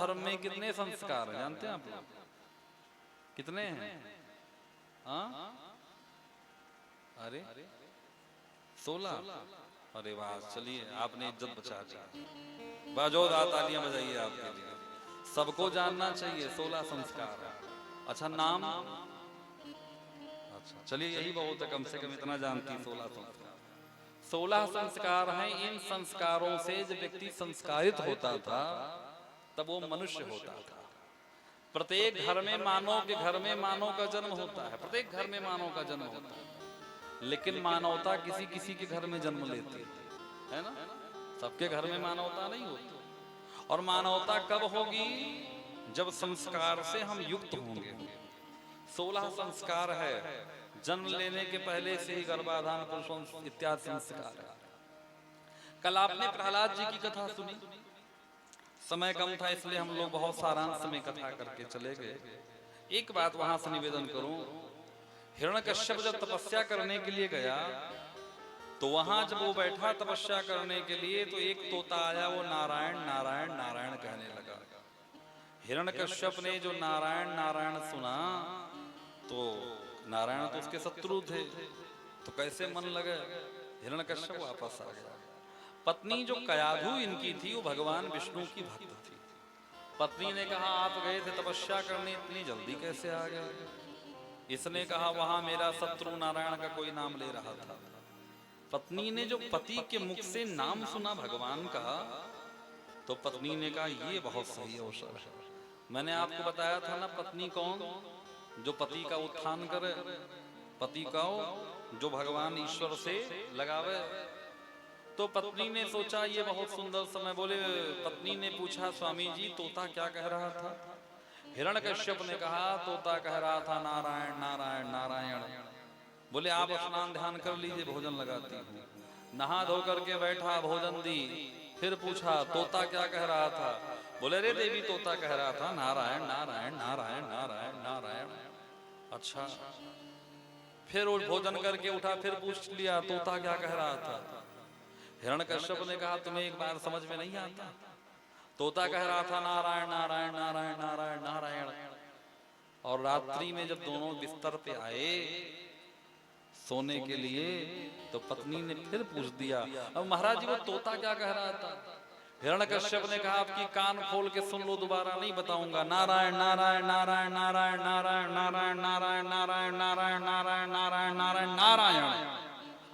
धर्म में कितने संस्कार हैं जानते हैं आप लोग? कितने हैं? हाँ, अरे 16। अरे वाह, चलिए आपने इज्जत बचा दी। बाजोदार तालियां बजाइए आपके लिए। सबको जानना चाहिए 16 संस्कार। अच्छा नाम, अच्छा चलिए यही बहुत है, कम से कम इतना जानती 16 संस्कार। 16 संस्कार हैं। इन संस्कारों से जब व्यक्ति संस्कारित होता था तब वो मनुष्य होता था। प्रत्येक घर में मानव के घर में मानव का जन्म होता है, प्रत्येक घर में मानव का जन्म होता है, लेकिन मानवता किसी किसी के घर में जन्म लेती है ना? सबके घर में मानवता नहीं होती। और मानवता कब होगी? जब संस्कार से हम युक्त होंगे। 16 संस्कार है। जन्म लेने के पहले से ही गर्भाधान, पुरुषों इत्यादि संस्कार है। कल आपने प्रहलाद जी की कथा सुनी। समय कम था इसलिए हम लोग बहुत सारांश में कथा करके चले गए। एक बात वहां से निवेदन करूं, हिरण्यकश्यप जब तपस्या करने के लिए गया तो वहां जब वो बैठा तपस्या करने के लिए तो एक तोता आया, वो नारायण नारायण नारायण कहने लगा। हिरण्यकश्यप ने जो नारायण नारायण सुना तो नारायण तो उसके शत्रु थे, तो कैसे मन लगे, हिरण्यकश्यप वापस आ गया। पत्नी जो कयाधु इनकी थी वो भगवान विष्णु की भक्त थी। पत्नी ने कहा आप गए थे तपस्या करने, इतनी जल्दी कैसे आ गए? इसने कहा वहां मेरा शत्रु नारायण का कोई नाम ले रहा था। पत्नी ने जो पति के मुख से नाम सुना भगवान का, तो पत्नी ने कहा ये बहुत सही अवसर है। मैंने आपको बताया था ना, पत्नी कौन? जो पति का उत्थान करे, पति का जो भगवान ईश्वर से लगावे। तो पत्नी ने सोचा ये बहुत सुंदर समय। बोले, पत्नी ने पूछा स्वामी जी तोता क्या कह रहा था? हिरण्यकश्यप ने कहा तोता कह रहा था नारायण नारायण नारायण। बोले आप स्नान ध्यान कर लीजिए, भोजन लगाती हूँ। नहा धो करके बैठा, भोजन दी। फिर पूछा तोता क्या कह रहा था? बोले रे देवी तोता कह रहा था नारायण नारायण नारायण नारायण नारायण। अच्छा, फिर वो भोजन करके उठा, फिर पूछ लिया तोता क्या कह रहा था? हिरण्यकश्यप ने कहा तुम्हें एक बार समझ में नहीं आता? तोता कह रहा था नारायण नारायण नारायण नारायण नारायण। और रात्रि में जब दोनों बिस्तर पे आए सोने के लिए तो पत्नी ने फिर पूछ दिया, अब महाराज जी वो तोता क्या कह रहा था? हिरण्यकश्यप ने कहा आपकी कान खोल के सुन लो, दोबारा नहीं बताऊंगा। नारायण नारायण नारायण नारायण नारायण नारायण नारायण नारायण नारायण नारायण नारायण नारायण नारायण,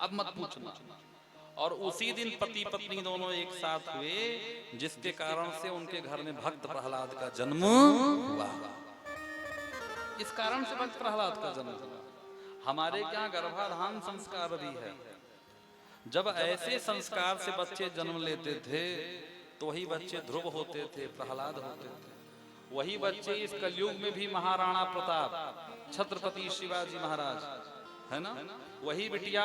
अब मत पूछना। और उसी दिन पति पत्नी दोनों एक साथ हुए, जिसके कारण से उनके घर में भक्त प्रहलाद का जन्म हुआ। इस कारण से भक्त प्रहलाद का जन्म हुआ। हमारे क्या गर्भाधान संस्कार भी है। जब ऐसे संस्कार से बच्चे जन्म लेते थे तो वही बच्चे ध्रुव होते थे, प्रहलाद होते थे। वही बच्चे इस कलयुग में भी महाराणा प्रताप, छत्रपति शिवाजी महाराज, है ना? वही बिटिया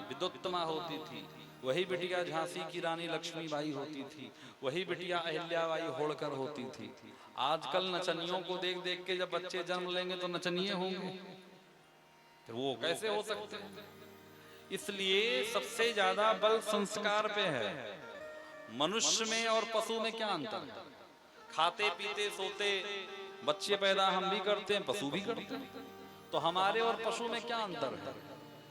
विद्युत्तमा होती थी, वही बिटिया झांसी की रानी लक्ष्मीबाई होती थी, वही बिटिया अहिल्याबाई होळकर होती थी। आजकल नचनियों को देख देख के जब बच्चे जन्म लेंगे तो नचनिए होंगे, तो वो कैसे हो सकते हैं? इसलिए सबसे ज्यादा बल संस्कार पे है। मनुष्य में और पशु में क्या अंतर है? खाते पीते सोते बच्चे पैदा हम भी करते हैं, पशु भी करते हैं। तो हमारे और पशु में क्या अंतर है?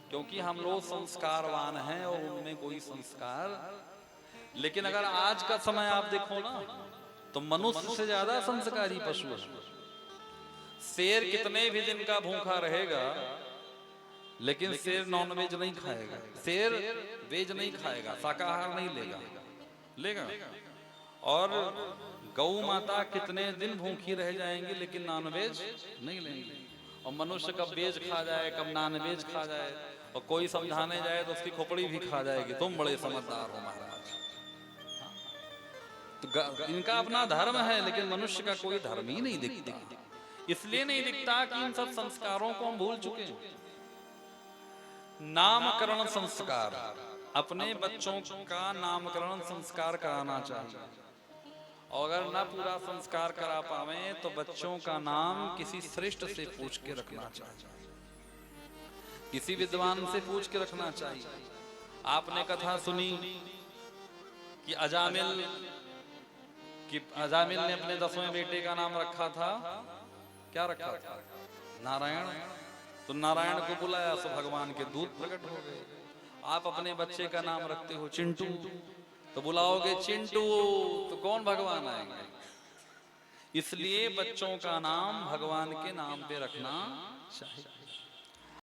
क्योंकि हम लोग संस्कारवान हैं और उनमें कोई संस्कार। लेकिन अगर आज का समय आप देखो ना, तो मनुष्य से ज्यादा संस्कारी पशु है। शेर कितने भी दिन का भूखा रहेगा, लेकिन शेर नॉनवेज नहीं खाएगा, शेर वेज नहीं खाएगा, शाकाहार नहीं लेगा। और गौ माता कितने दिन भूखी रह जाएंगी लेकिन नॉनवेज नहीं लेंगे। और मनुष्य कब वेज खा जाए, कब नॉनवेज खा जाए, और कोई समझाने जाए तो उसकी खोपड़ी भी खा जाएगी। तुम बड़े समझदार हो महाराज। तो इनका अपना धर्म है, लेकिन मनुष्य का कोई धर्म ही नहीं दिखता। इसलिए नहीं दिखता कि इन सब संस्कारों को हम भूल चुके हैं। नामकरण संस्कार, अपने बच्चों का नामकरण संस्कार कराना चाहिए। और अगर ना पूरा संस्कार करा पावे तो बच्चों का नाम किसी श्रेष्ठ से पूछ के रखना चाहिए, किसी विद्वान से पूछ के रखना चाहिए। आपने कथा सुनी कि अजामिल कि अजामिल ने अपने 10वें बेटे का नाम रखा था, क्या रखा था? नारायण। तो नारायण को बुलाया तो भगवान के दूत प्रकट हो गए। आप अपने बच्चे का नाम रखते हो चिंटू, तो बुलाओगे चिंटू तो कौन भगवान आएंगे? इसलिए बच्चों का नाम भगवान के नाम पे रखना चाहिए।